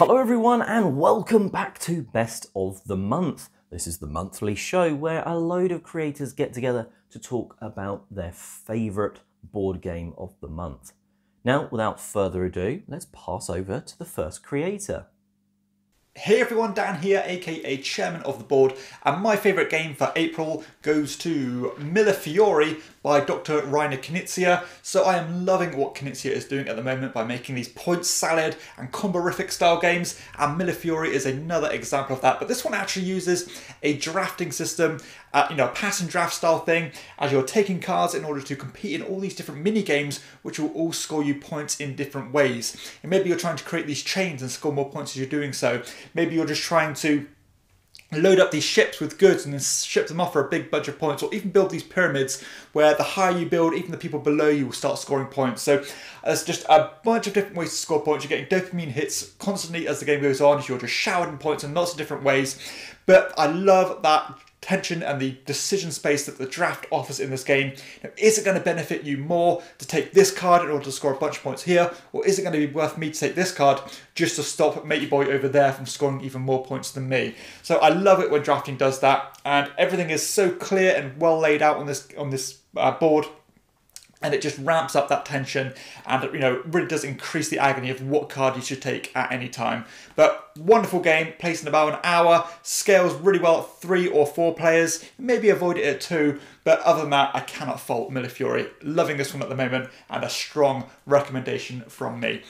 Hello everyone and welcome back to Best of the Month. This is the monthly show where a load of creators get together to talk about their favourite board game of the month. Now, without further ado, let's pass over to the first creator. Hey everyone, Dan here, aka Chairman of the Board, and my favourite game for April goes to Millefiori by Dr. Rainer Knizia. So I am loving what Knizia is doing at the moment by making these point salad and comborific style games, and Millefiori is another example of that. But this one actually uses a drafting system, a pass and draft style thing, as you're taking cards in order to compete in all these different mini games, which will all score you points in different ways. And maybe you're trying to create these chains and score more points as you're doing so. Maybe you're just trying to load up these ships with goods and then ship them off for a big bunch of points, or even build these pyramids where the higher you build, even the people below you will start scoring points. So there's just a bunch of different ways to score points. You're getting dopamine hits constantly as the game goes on. You're just showered in points in lots of different ways. But I love that tension and the decision space that the draft offers in this game. Now, is it going to benefit you more to take this card in order to score a bunch of points here, or is it going to be worth me to take this card just to stop Matey Boy over there from scoring even more points than me? So I love it when drafting does that, and everything is so clear and well laid out on this board. And it just ramps up that tension and really does increase the agony of what card you should take at any time. But wonderful game, placed in about an hour, scales really well at 3 or 4 players, maybe avoid it at 2, but other than that, I cannot fault Millefiori. Loving this one at the moment, and a strong recommendation from me.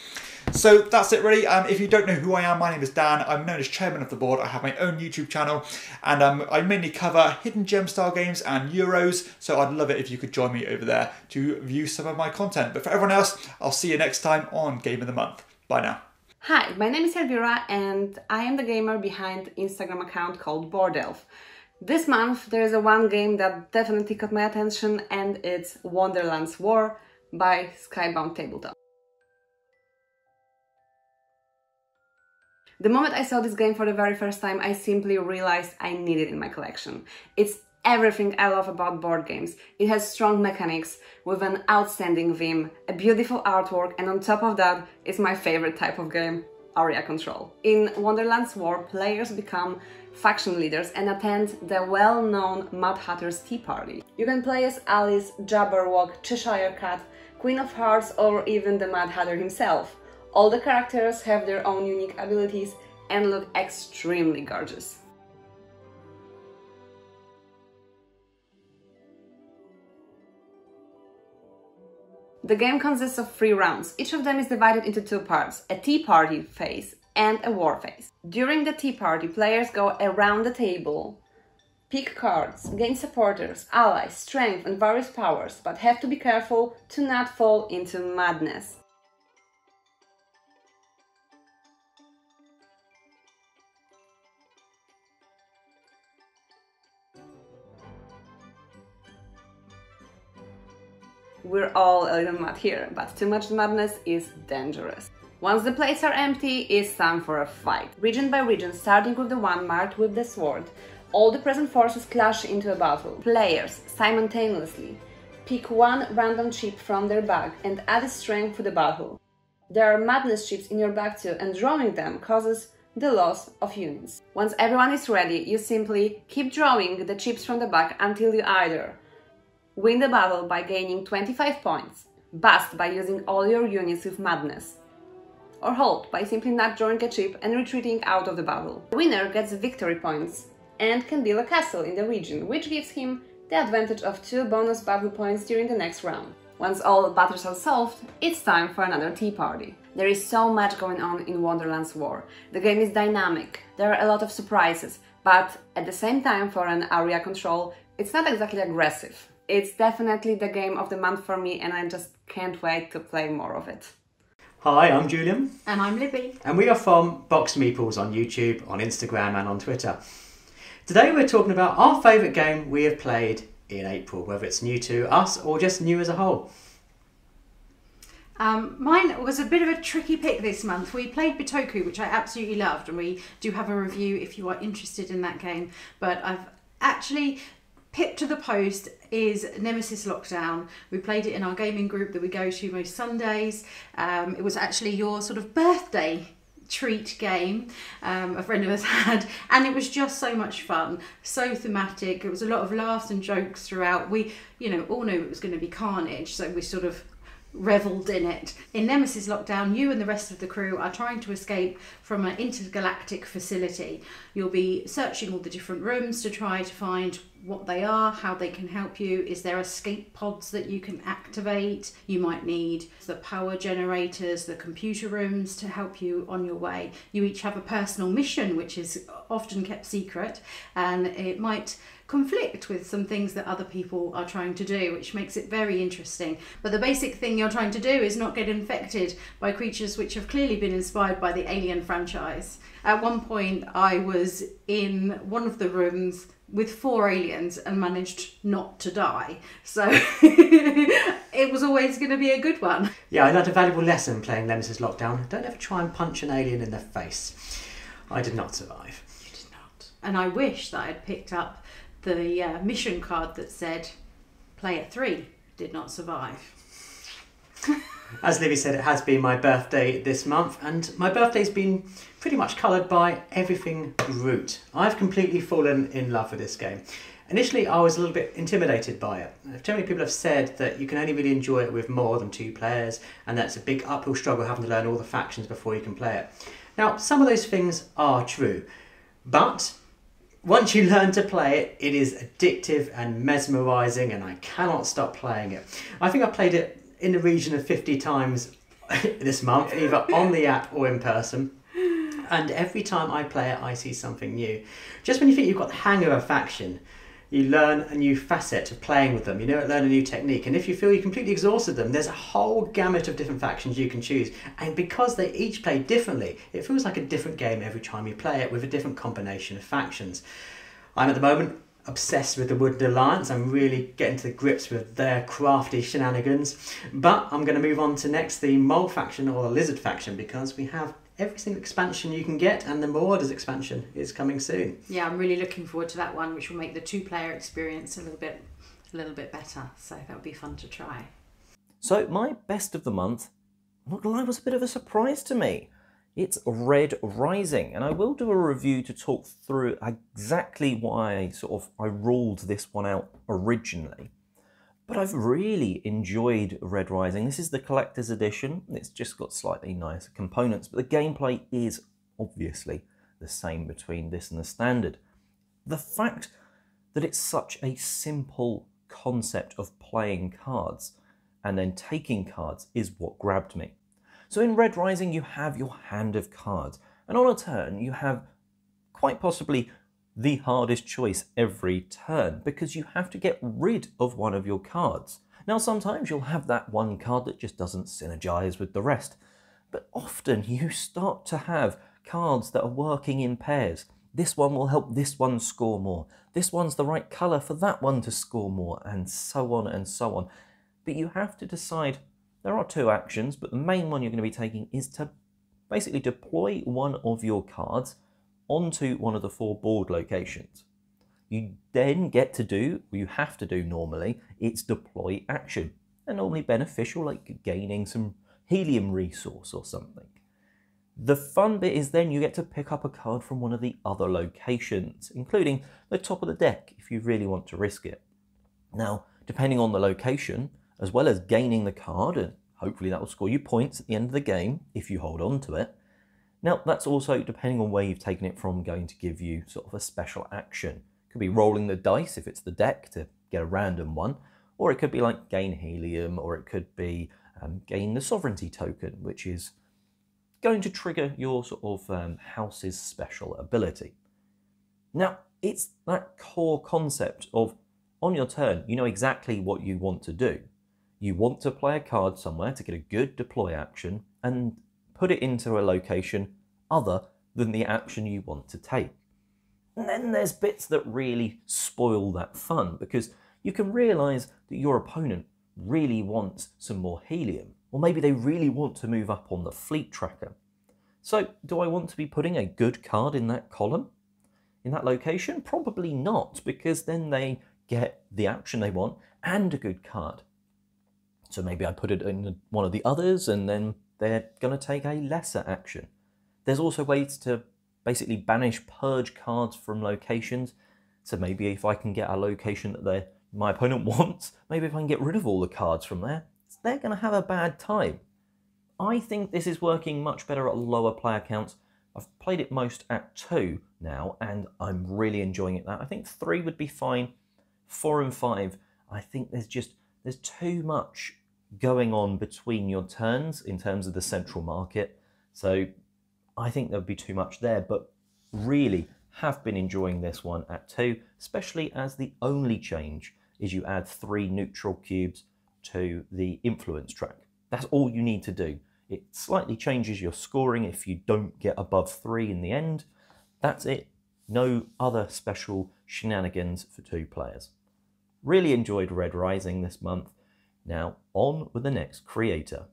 So that's it really. If you don't know who I am, my name is Dan. I'm known as Chairman of the Board. I have my own YouTube channel, and I mainly cover hidden gem style games and Euros, so I'd love it if you could join me over there to view some of my content. But for everyone else, I'll see you next time on Game of the Month. Bye now. Hi, my name is Elvira and I am the gamer behind Instagram account called Board Elf. This month there is one game that definitely caught my attention, and it's Wonderland's War by Skybound Tabletop. The moment I saw this game for the very first time, I simply realized I need it in my collection. It's everything I love about board games. It has strong mechanics with an outstanding theme, a beautiful artwork, and on top of that, it's my favorite type of game, area control. In Wonderland's War, players become faction leaders and attend the well-known Mad Hatter's Tea Party. You can play as Alice, Jabberwock, Cheshire Cat, Queen of Hearts, or even the Mad Hatter himself. All the characters have their own unique abilities and look extremely gorgeous. The game consists of 3 rounds. Each of them is divided into 2 parts, a tea party phase and a war phase. During the tea party, players go around the table, pick cards, gain supporters, allies, strength and various powers, but have to be careful to not fall into madness. We're all a little mad here, but too much madness is dangerous. Once the plates are empty, it's time for a fight. Region by region, starting with the one marked with the sword, all the present forces clash into a battle. Players simultaneously pick one random chip from their bag and add strength to the battle. There are madness chips in your bag too, and drawing them causes the loss of units. Once everyone is ready, you simply keep drawing the chips from the bag until you either win the battle by gaining 25 points, bust by using all your units with madness, or hold by simply not drawing a chip and retreating out of the battle. The winner gets victory points and can build a castle in the region, which gives him the advantage of 2 bonus battle points during the next round. Once all battles are solved, it's time for another tea party. There is so much going on in Wonderland's War. The game is dynamic, there are a lot of surprises, but at the same time, for an area control, it's not exactly aggressive. It's definitely the game of the month for me, and I just can't wait to play more of it. Hi, I'm Julian. And I'm Libby. And we are from Box Meeples on YouTube, on Instagram and on Twitter. Today we're talking about our favourite game we have played in April, whether it's new to us or just new as a whole. Mine was a bit of a tricky pick this month. We played Bitoku, which I absolutely loved, and we do have a review if you are interested in that game. But I've actually pipped to the post is Nemesis Lockdown. We played it in our gaming group that we go to most Sundays. It was actually your sort of birthday treat game a friend of us had, and it was just so much fun, so thematic. It was a lot of laughs and jokes throughout. We, all knew it was going to be carnage, so we sort of revelled in it. In Nemesis Lockdown, you and the rest of the crew are trying to escape from an intergalactic facility. You'll be searching all the different rooms to try to find what they are, how they can help you. Is there escape pods that you can activate? You might need the power generators, the computer rooms to help you on your way. You each have a personal mission, which is often kept secret, and it might conflict with some things that other people are trying to do, which makes it very interesting. But the basic thing you're trying to do is not get infected by creatures which have clearly been inspired by the Alien franchise. At one point, I was in one of the rooms with 4 aliens and managed not to die. So it was always going to be a good one. Yeah, I learned a valuable lesson playing Nemesis Lockdown. Don't ever try and punch an alien in the face. I did not survive. You did not. And I wish that I'd picked up the mission card that said player 3 did not survive. As Livy said, it has been my birthday this month, and my birthday's been pretty much coloured by everything Groot. I've completely fallen in love with this game. Initially, I was a little bit intimidated by it. Too many people have said that you can only really enjoy it with more than 2 players, and that's a big uphill struggle having to learn all the factions before you can play it. Now, some of those things are true, but once you learn to play it, it is addictive and mesmerising, and I cannot stop playing it. I think I've played it in the region of 50 times this month, either on the app or in person. And every time I play it, I see something new. Just when you think you've got the hang of a faction, you learn a new facet of playing with them. You learn a new technique. And if you feel you completely exhausted them, there's a whole gamut of different factions you can choose. And because they each play differently, it feels like a different game every time you play it with a different combination of factions. I'm at the moment obsessed with the Wooded Alliance. I'm really getting to grips with their crafty shenanigans. But I'm going to move on to next the Mole faction or the Lizard faction, because we have every single expansion you can get, and the Marauders expansion is coming soon. Yeah, I'm really looking forward to that one, which will make the 2-player experience a little bit better. So that would be fun to try. So my best of the month, I'm not gonna lie, was a bit of a surprise to me. It's Red Rising, and I will do a review to talk through exactly why I ruled this one out originally. But I've really enjoyed Red Rising. This is the collector's edition. It's just got slightly nicer components, but the gameplay is obviously the same between this and the standard. The fact that it's such a simple concept of playing cards and then taking cards is what grabbed me. So in Red Rising, you have your hand of cards, and on a turn, you have quite possibly the hardest choice every turn, because you have to get rid of one of your cards. Now, sometimes you'll have that one card that just doesn't synergize with the rest, but often you start to have cards that are working in pairs. This one will help this one score more. This one's the right color for that one to score more, and so on and so on. But you have to decide. There are 2 actions, but the main one you're going to be taking is to basically deploy one of your cards onto one of the 4 board locations. You then get to do, or you have to do normally, it's deploy action. And normally beneficial, like gaining some helium resource or something. The fun bit is then you get to pick up a card from one of the other locations, including the top of the deck if you really want to risk it. Now, depending on the location, as well as gaining the card, and hopefully that will score you points at the end of the game if you hold on to it. Now, that's also, depending on where you've taken it from, going to give you a special action. It could be rolling the dice if it's the deck to get a random one, or it could be like gain helium, or it could be gain the sovereignty token, which is going to trigger your house's special ability. Now, it's that core concept of, on your turn, you know exactly what you want to do. You want to play a card somewhere to get a good deploy action and put it into a location other than the action you want to take. And then there's bits that really spoil that fun, because you can realise that your opponent really wants some more helium, or maybe they really want to move up on the fleet tracker. So do I want to be putting a good card in that column, in that location? Probably not, because then they get the action they want and a good card. So maybe I put it in one of the others, and then they're going to take a lesser action. There's also ways to basically banish, purge cards from locations. So maybe if I can get a location that my opponent wants, maybe if I can get rid of all the cards from there, they're going to have a bad time. I think this is working much better at lower player counts. I've played it most at 2 now, and I'm really enjoying it. I think 3 would be fine. 4 and 5, I think there's too much going on between your turns in terms of the central market. So I think there'll be too much there, but really have been enjoying this one at 2, especially as the only change is you add 3 neutral cubes to the influence track. That's all you need to do. It slightly changes your scoring if you don't get above 3 in the end. That's it. No other special shenanigans for 2 players. Really enjoyed Red Rising this month. Now on with the next creator.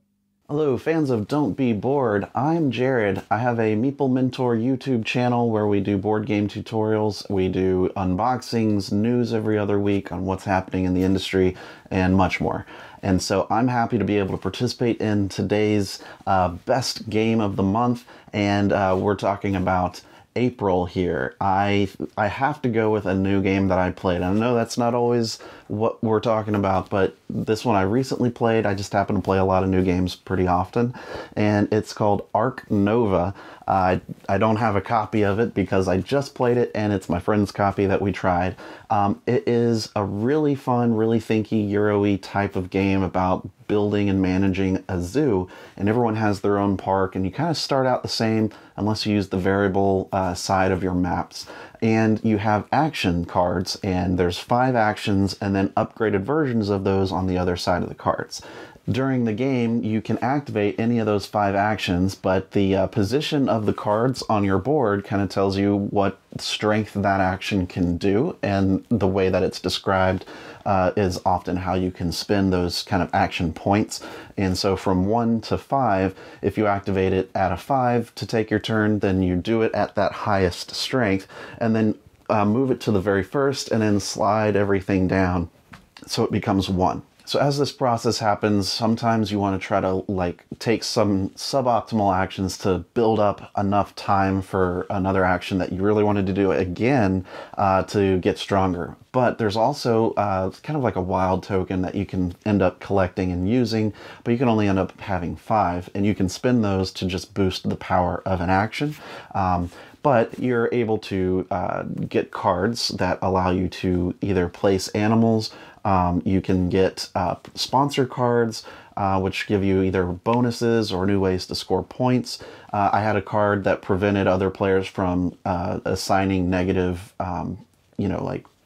Hello, fans of Don't Be Bored. I'm Jared. I have a Meeple Mentor YouTube channel where we do board game tutorials. We do unboxings, news every other week on what's happening in the industry, and much more. And so I'm happy to be able to participate in today's best game of the month, and we're talking about April here. I have to go with a new game that I played. I know that's not always what we're talking about, but this one I recently played. I just happen to play a lot of new games pretty often, and it's called Arc Nova. I don't have a copy of it because I just played it, and it's my friend's copy that we tried. It is a really fun, really thinky, Euro-y type of game about building and managing a zoo, and everyone has their own park, and you kind of start out the same unless you use the variable side of your maps. And you have action cards, and there's 5 actions and then upgraded versions of those on the other side of the cards. During the game, you can activate any of those 5 actions, but the position of the cards on your board kind of tells you what strength that action can do, and the way that it's described is often how you can spend those kind of action points. And so from 1 to 5, if you activate it at a 5 to take your turn, then you do it at that highest strength, and then move it to the very first, and then slide everything down so it becomes 1. So as this process happens, sometimes you want to try to take some suboptimal actions to build up enough time for another action that you really wanted to do again to get stronger. But there's also kind of like a wild token that you can end up collecting and using, but you can only end up having 5, and you can spend those to just boost the power of an action. But you're able to get cards that allow you to either place animals. You can get sponsor cards, which give you either bonuses or new ways to score points. I had a card that prevented other players from assigning negative,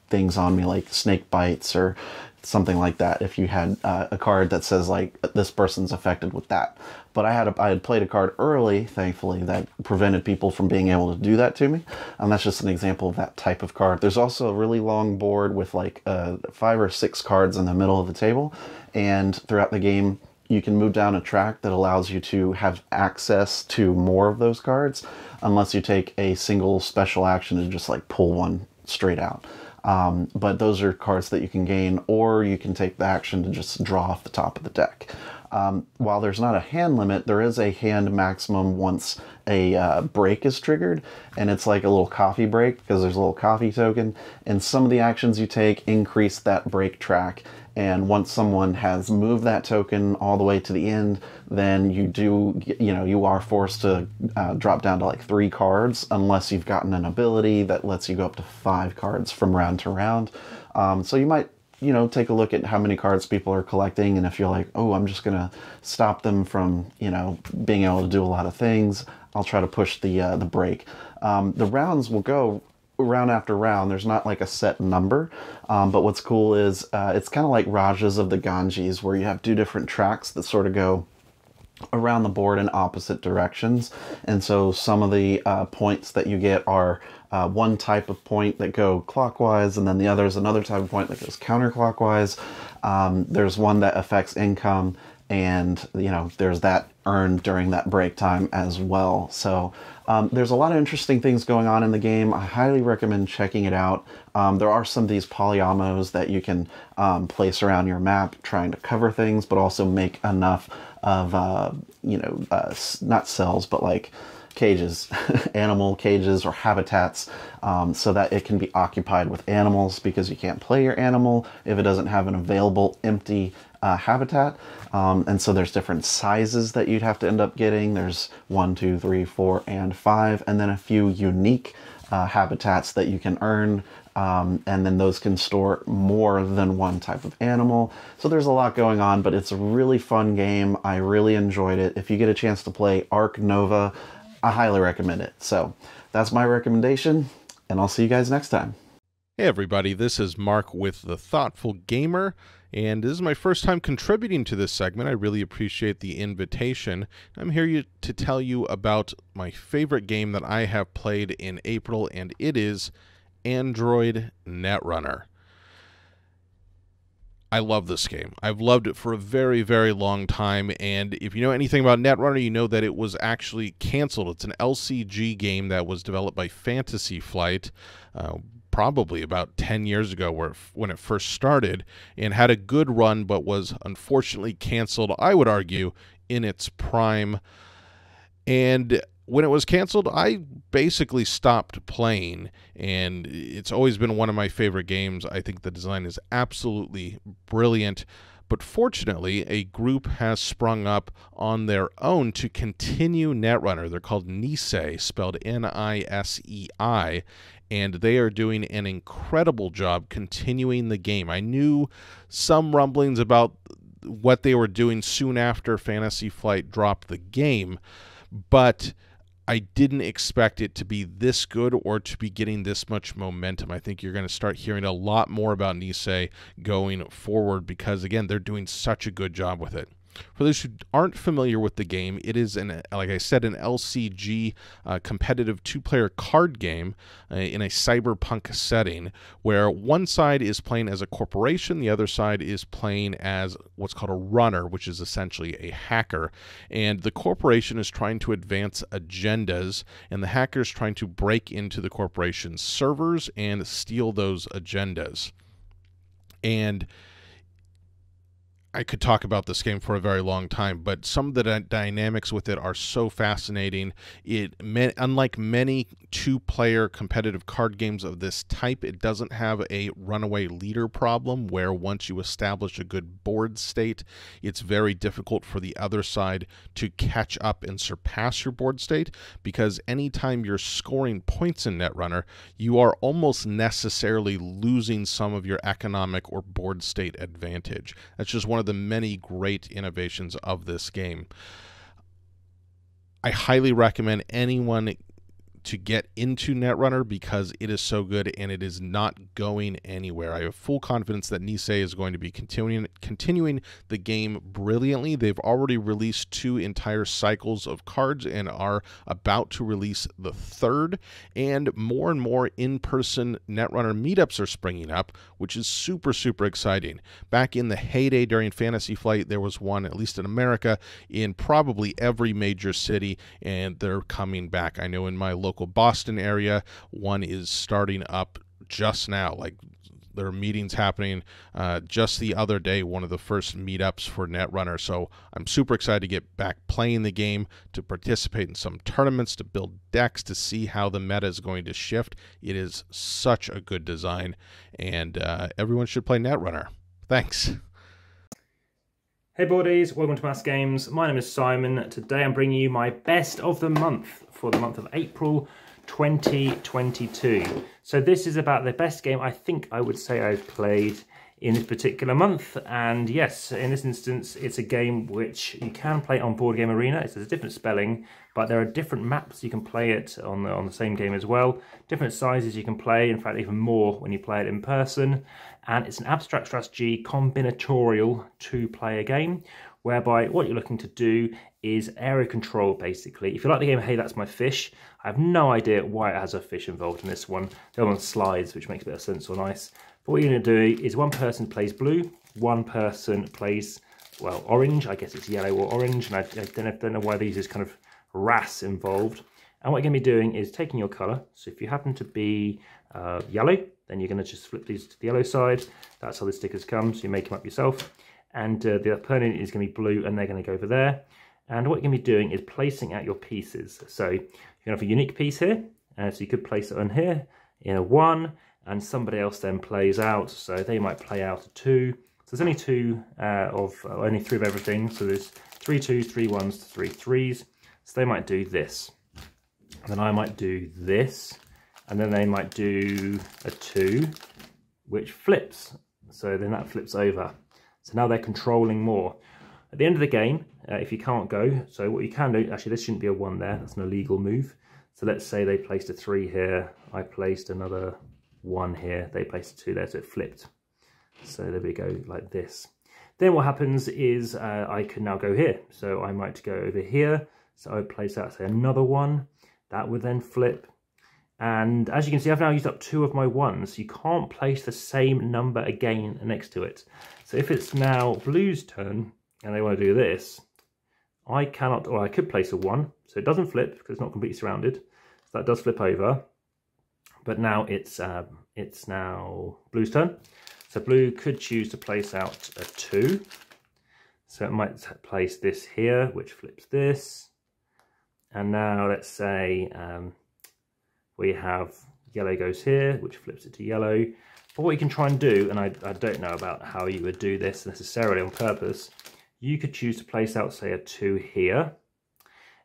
things on me, like snake bites or something like that, if you had a card that says this person's affected with that. But I had played a card early, thankfully, that prevented people from being able to do that to me. And that's just an example of that type of card. There's also a really long board with 5 or 6 cards in the middle of the table. And throughout the game, you can move down a track that allows you to have access to more of those cards, unless you take a single special action to just pull one straight out. But those are cards that you can gain, or you can take the action to just draw off the top of the deck. While there's not a hand limit, there is a hand maximum once a break is triggered, and it's like a little coffee break because there's a little coffee token, and some of the actions you take increase that break track. And once someone has moved that token all the way to the end, then you are forced to drop down to 3 cards, unless you've gotten an ability that lets you go up to 5 cards from round to round. So you might take a look at how many cards people are collecting, and if you're like, oh, I'm just gonna stop them from being able to do a lot of things, I'll try to push the break. The rounds will go round after round. There's not a set number, but what's cool is it's kind of like Rajas of the Ganges, where you have 2 different tracks that sort of go around the board in opposite directions. And so some of the points that you get are one type of point that go clockwise, and then the other is another type of point that goes counterclockwise. There's one that affects income, and there's that earned during that break time as well. So there's a lot of interesting things going on in the game. I highly recommend checking it out. There are some of these polyomos that you can place around your map trying to cover things, but also make enough of not cells, but cages, animal cages or habitats, so that it can be occupied with animals, because you can't play your animal if it doesn't have an available empty habitat. And so there's different sizes that you'd have to end up getting. There's 1, 2, 3, 4, and 5, and then a few unique habitats that you can earn, and then those can store more than one type of animal. So there's a lot going on, but it's a really fun game. I really enjoyed it. If you get a chance to play Ark Nova, I highly recommend it. So that's my recommendation, and I'll see you guys next time. Hey everybody, this is Mark with The Thoughtful Gamer, and this is my first time contributing to this segment. I really appreciate the invitation. I'm here to tell you about my favorite game that I have played in April, and it is Android Netrunner. I love this game. I've loved it for a very, very long time, and if you know anything about Netrunner, you know that it was actually canceled. It's an LCG game that was developed by Fantasy Flight, probably about 10 years ago when it first started, and had a good run, but was unfortunately canceled, I would argue, in its prime. And when it was canceled, I basically stopped playing, and it's always been one of my favorite games. I think the design is absolutely brilliant, but fortunately, a group has sprung up on their own to continue Netrunner. They're called Nisei, spelled Nisei, and they are doing an incredible job continuing the game. I knew some rumblings about what they were doing soon after Fantasy Flight dropped the game, but I didn't expect it to be this good or to be getting this much momentum. I think you're going to start hearing a lot more about Nisei going forward because, again, they're doing such a good job with it. For those who aren't familiar with the game, it is, like I said, an LCG competitive two-player card game in a cyberpunk setting where one side is playing as a corporation, the other side is playing as what's called a runner, which is essentially a hacker. And the corporation is trying to advance agendas, and the hacker is trying to break into the corporation's servers and steal those agendas. And I could talk about this game for a very long time, but some of the dynamics with it are so fascinating. Unlike many two-player competitive card games of this type, it doesn't have a runaway leader problem where once you establish a good board state, it's very difficult for the other side to catch up and surpass your board state, because anytime you're scoring points in Netrunner, you are almost necessarily losing some of your economic or board state advantage. That's just one of the many great innovations of this game. I highly recommend anyone to get into Netrunner because it is so good and it is not going anywhere. I have full confidence that Nisei is going to be continuing the game brilliantly. They've already released 2 entire cycles of cards and are about to release the 3rd, and more in-person Netrunner meetups are springing up, which is super, super exciting. Back in the heyday during Fantasy Flight, there was one, at least in America, in probably every major city, and they're coming back. I know in my local Boston area, one is starting up just now. Like, there are meetings happening just the other day, one of the first meetups for Netrunner. So I'm super excited to get back playing the game, to participate in some tournaments, to build decks, to see how the meta is going to shift. It is such a good design, and everyone should play Netrunner. Thanks. Hey boardies, welcome to Amass Games. My name is Simon. Today I'm bringing you my best of the month for the month of April 2022. So this is about the best game I think I would say I've played in this particular month. And yes, in this instance, it's a game which you can play on Board Game Arena. It's a different spelling, but there are different maps you can play it on the same game as well. Different sizes you can play, in fact even more when you play it in person. And it's an abstract strategy combinatorial 2-player game, whereby what you're looking to do is area control, basically. If you like the game Hey That's My Fish, I have no idea why it has a fish involved in this one. They're on slides, which makes a bit of sense or nice. But what you're going to do is one person plays blue, one person plays, well, orange. I guess it's yellow or orange, and I don't know why these is kind of RAS involved. And what you're going to be doing is taking your colour. So if you happen to be yellow, then you're going to just flip these to the yellow side. That's how the stickers come, so you make them up yourself. And the opponent is going to be blue, and they're going to go over there. And what you're going to be doing is placing out your pieces. So you can have a unique piece here, so you could place it on here in a 1, and somebody else then plays out, so they might play out a 2. So there's only only 3 of everything, so there's 3 2s, 3 1s, 3 3s. So they might do this. Then I might do this, and then they might do a 2, which flips. So then that flips over. So now they're controlling more. At the end of the game, if you can't go, so what you can do, actually this shouldn't be a 1 there, that's an illegal move. So let's say they placed a 3 here, I placed another 1 here, they placed a 2 there, so it flipped. So there we go, like this. Then what happens is I can now go here. So I might go over here, so I would place out, say, another 1. That would then flip. And as you can see, I've now used up 2 of my 1s. You can't place the same number again next to it. So if it's now Blue's turn, and they want to do this, I cannot, or I could place a 1, so it doesn't flip because it's not completely surrounded. So that does flip over, but now it's now Blue's turn. So Blue could choose to place out a 2. So it might place this here, which flips this. And now let's say we have yellow goes here, which flips it to yellow. But what you can try and do, and I don't know about how you would do this necessarily on purpose, you could choose to place out, say, a 2 here.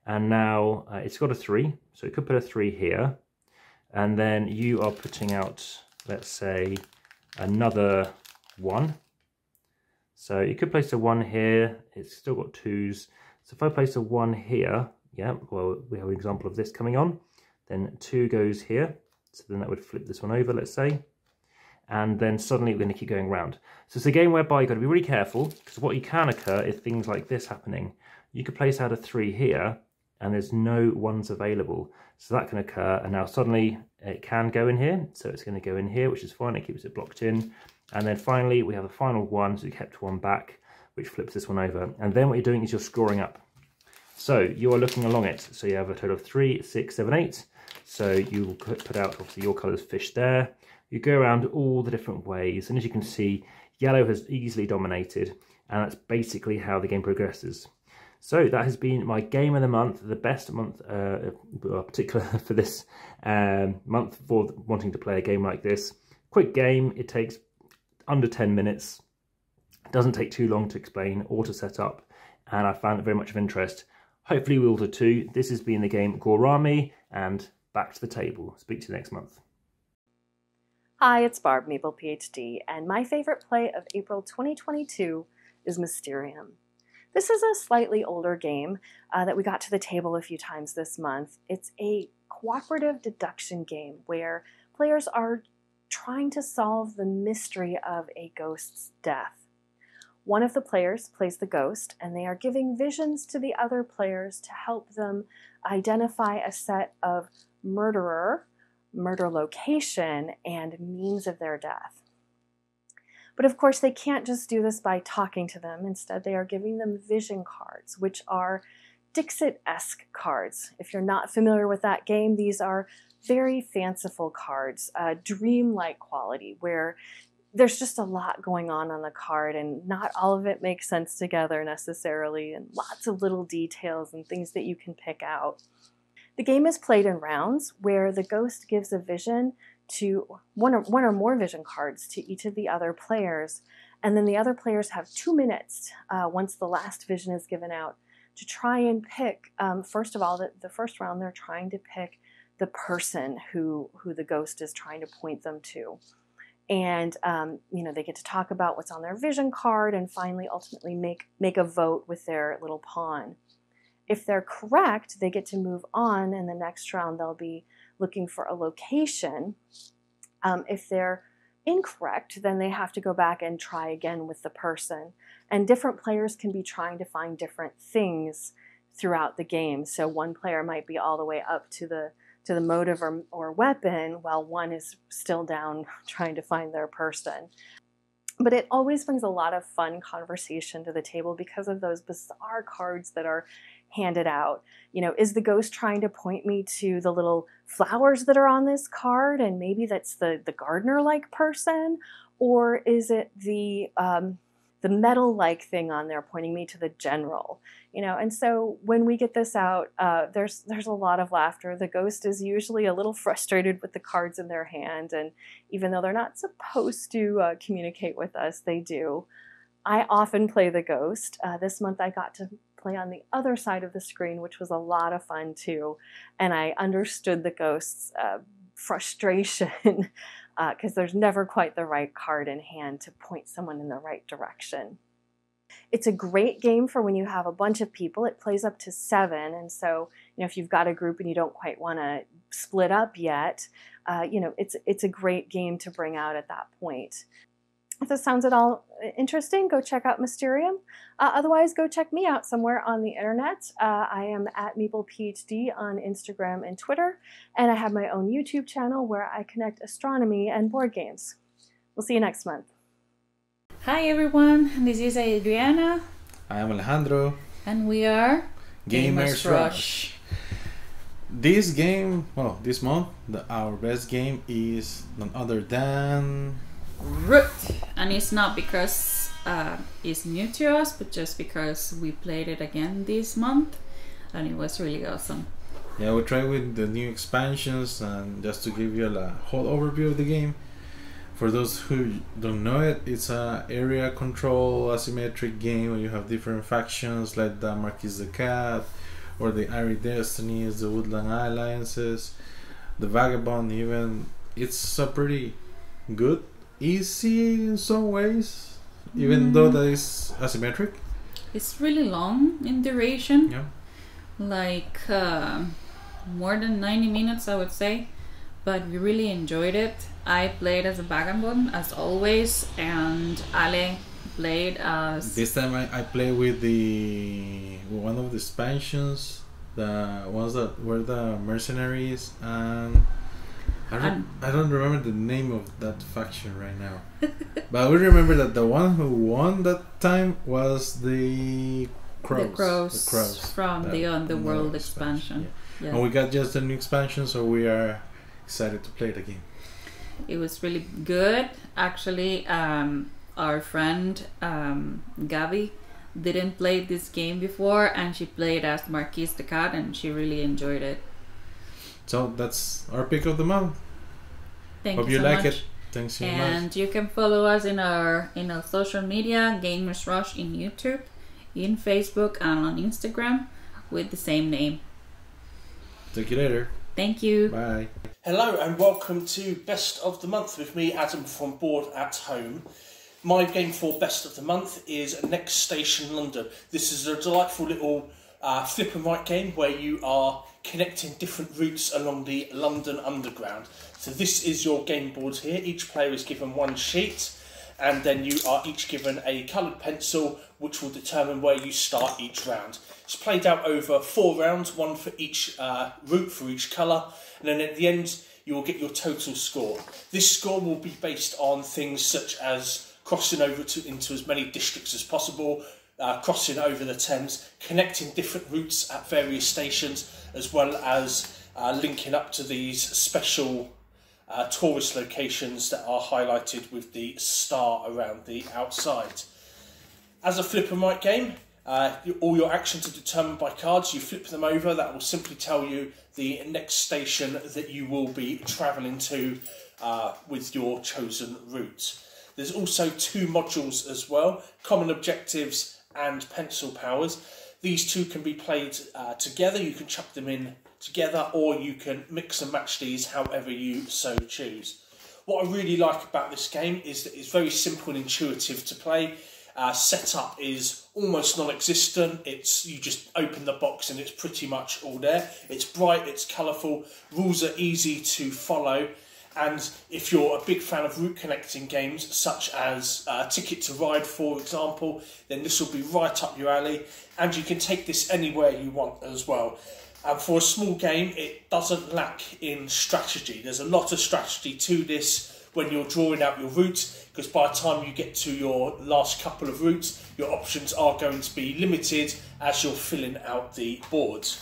And now it's got a 3, so it could put a 3 here. And then you are putting out, let's say, another 1. So you could place a 1 here. It's still got 2s. So if I place a 1 here, yeah, well, we have an example of this coming on. Then 2 goes here. So then that would flip this one over, let's say. And then suddenly we're going to keep going around. So it's a game whereby you've got to be really careful, because what you can occur is things like this happening. You could place out a 3 here, and there's no 1s available. So that can occur, and now suddenly it can go in here. So it's going to go in here, which is fine. It keeps it blocked in. And then finally, we have a final 1, so we kept 1 back, which flips this one over. And then what you're doing is you're scoring up. So you are looking along it. So you have a total of 3, 6, 7, 8. So you will put out, obviously, your colours fish there. You go around all the different ways, and as you can see, yellow has easily dominated, and that's basically how the game progresses. So that has been my game of the month, the best month, particular for this month for wanting to play a game like this. Quick game, it takes under 10 minutes, it doesn't take too long to explain or to set up, and I found it very much of interest. Hopefully we will do too. This has been the game Gorami, and back to the table. Speak to you next month. Hi, it's Barb MeeplePhD, and my favorite play of April 2022 is Mysterium. This is a slightly older game that we got to the table a few times this month. It's a cooperative deduction game where players are trying to solve the mystery of a ghost's death. One of the players plays the ghost, and they are giving visions to the other players to help them identify a set of murder location, and means of their death. But of course, they can't just do this by talking to them. Instead, they are giving them vision cards, which are Dixit-esque cards. If you're not familiar with that game, these are very fanciful cards, dream-like quality, where there's just a lot going on the card, and not all of it makes sense together necessarily, and lots of little details and things that you can pick out. The game is played in rounds where the ghost gives a vision to one or more vision cards to each of the other players, and then the other players have 2 minutes once the last vision is given out to try and pick, first of all, the first round they're trying to pick the person who the ghost is trying to point them to. And you know, they get to talk about what's on their vision card and finally ultimately make a vote with their little pawn. If they're correct, they get to move on, and the next round they'll be looking for a location. If they're incorrect, then they have to go back and try again with the person. And different players can be trying to find different things throughout the game. So one player might be all the way up to the motive or weapon, while one is still down trying to find their person. But it always brings a lot of fun conversation to the table because of those bizarre cards that are handed out. You know, is the ghost trying to point me to the little flowers that are on this card, and maybe that's the gardener-like person? Or is it the the medal-like thing on there pointing me to the general, you know. And so when we get this out, there's a lot of laughter. The ghost is usually a little frustrated with the cards in their hand, and even though they're not supposed to communicate with us, they do. I often play the ghost. This month I got to play on the other side of the screen, which was a lot of fun too, and I understood the ghost's frustration because there's never quite the right card in hand to point someone in the right direction. It's a great game for when you have a bunch of people. It plays up to 7, and so, you know, if you've got a group and you don't quite want to split up yet, you know, it's a great game to bring out at that point. If this sounds at all interesting, go check out Mysterium. Otherwise, go check me out somewhere on the internet. I am at Meeple PhD on Instagram and Twitter, and I have my own YouTube channel where I connect astronomy and board games. We'll see you next month. Hi everyone, this is Adriana. I am Alejandro. And we are Gamers Rush. This game, well, this month, our best game is none other than Root. And it's not because it's new to us, but just because we played it again this month and it was really awesome. Yeah, we tried with the new expansions, and just to give you a whole overview of the game. For those who don't know it, it's an area control asymmetric game where you have different factions like the Marquis the Cat, or the Airy Destinies, the Woodland Alliances, the Vagabond even. It's a pretty good, easy in some ways, even though that is asymmetric. It's really long in duration. Yeah. Like more than 90 minutes, I would say. But we really enjoyed it. I played as a vagabond as always, and Ale played as... This time I play with one of the expansions, the ones that were the mercenaries, and I don't remember the name of that faction right now. But I would remember that the one who won that time was the Crows. The Crows from the Underworld expansion. Yeah. And we got just a new expansion, so we are excited to play it again. It was really good. Actually, our friend Gabi didn't play this game before, and she played as Marquis the Cat, and she really enjoyed it. So that's our pick of the month. Hope you like it. Thanks so much. And you can follow us in our social media, Gamers Rush, in YouTube, in Facebook, and on Instagram with the same name. Talk you later. Thank you. Bye. Hello and welcome to Best of the Month with me, Adam from Board at Home. My game for Best of the Month is Next Station London. This is a delightful little flip and write game where you are connecting different routes along the London Underground. So this is your game board here. Each player is given one sheet, and then you are each given a coloured pencil which will determine where you start each round. It's played out over 4 rounds, one for each route for each colour, and then at the end you will get your total score. This score will be based on things such as crossing over into as many districts as possible, crossing over the Thames, connecting different routes at various stations, as well as linking up to these special tourist locations that are highlighted with the star around the outside. As a flip and write game, all your actions are determined by cards. You flip them over, that will simply tell you the next station that you will be travelling to with your chosen route. There's also 2 modules as well, common objectives and pencil powers. These 2 can be played together. You can chuck them in together, or you can mix and match these however you so choose. What I really like about this game is that it's very simple and intuitive to play. Setup is almost non-existent. You just open the box and it's pretty much all there. It's bright, it's colourful, rules are easy to follow, and if you're a big fan of route connecting games such as Ticket to Ride, for example, then this will be right up your alley, and you can take this anywhere you want as well. And for a small game, it doesn't lack in strategy. There's a lot of strategy to this when you're drawing out your route, because by the time you get to your last couple of routes, your options are going to be limited as you're filling out the boards.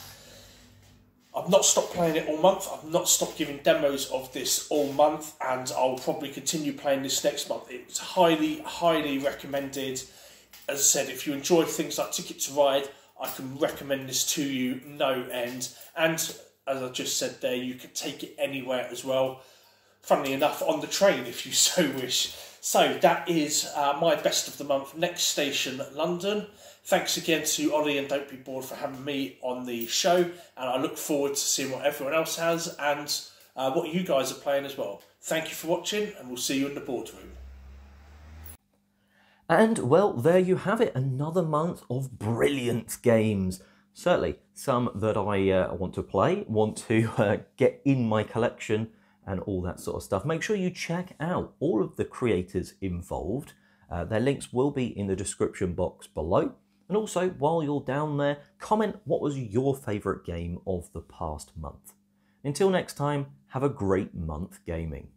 I've not stopped playing it all month. I've not stopped giving demos of this all month, and I'll probably continue playing this next month. It's highly, highly recommended. as I said, if you enjoy things like Ticket to Ride, I can recommend this to you no end. And as I just said there, you can take it anywhere as well. Funnily enough, on the train if you so wish. So that is my best of the month, Next Station London. Thanks again to Ollie and Don't Be Bored for having me on the show, and I look forward to seeing what everyone else has and what you guys are playing as well. Thank you for watching, and we'll see you in the boardroom. And well, there you have it, another month of brilliant games. Certainly some that I want to play, want to get in my collection and all that sort of stuff. Make sure you check out all of the creators involved. Their links will be in the description box below. And also, while you're down there, comment what was your favourite game of the past month. Until next time, have a great month gaming.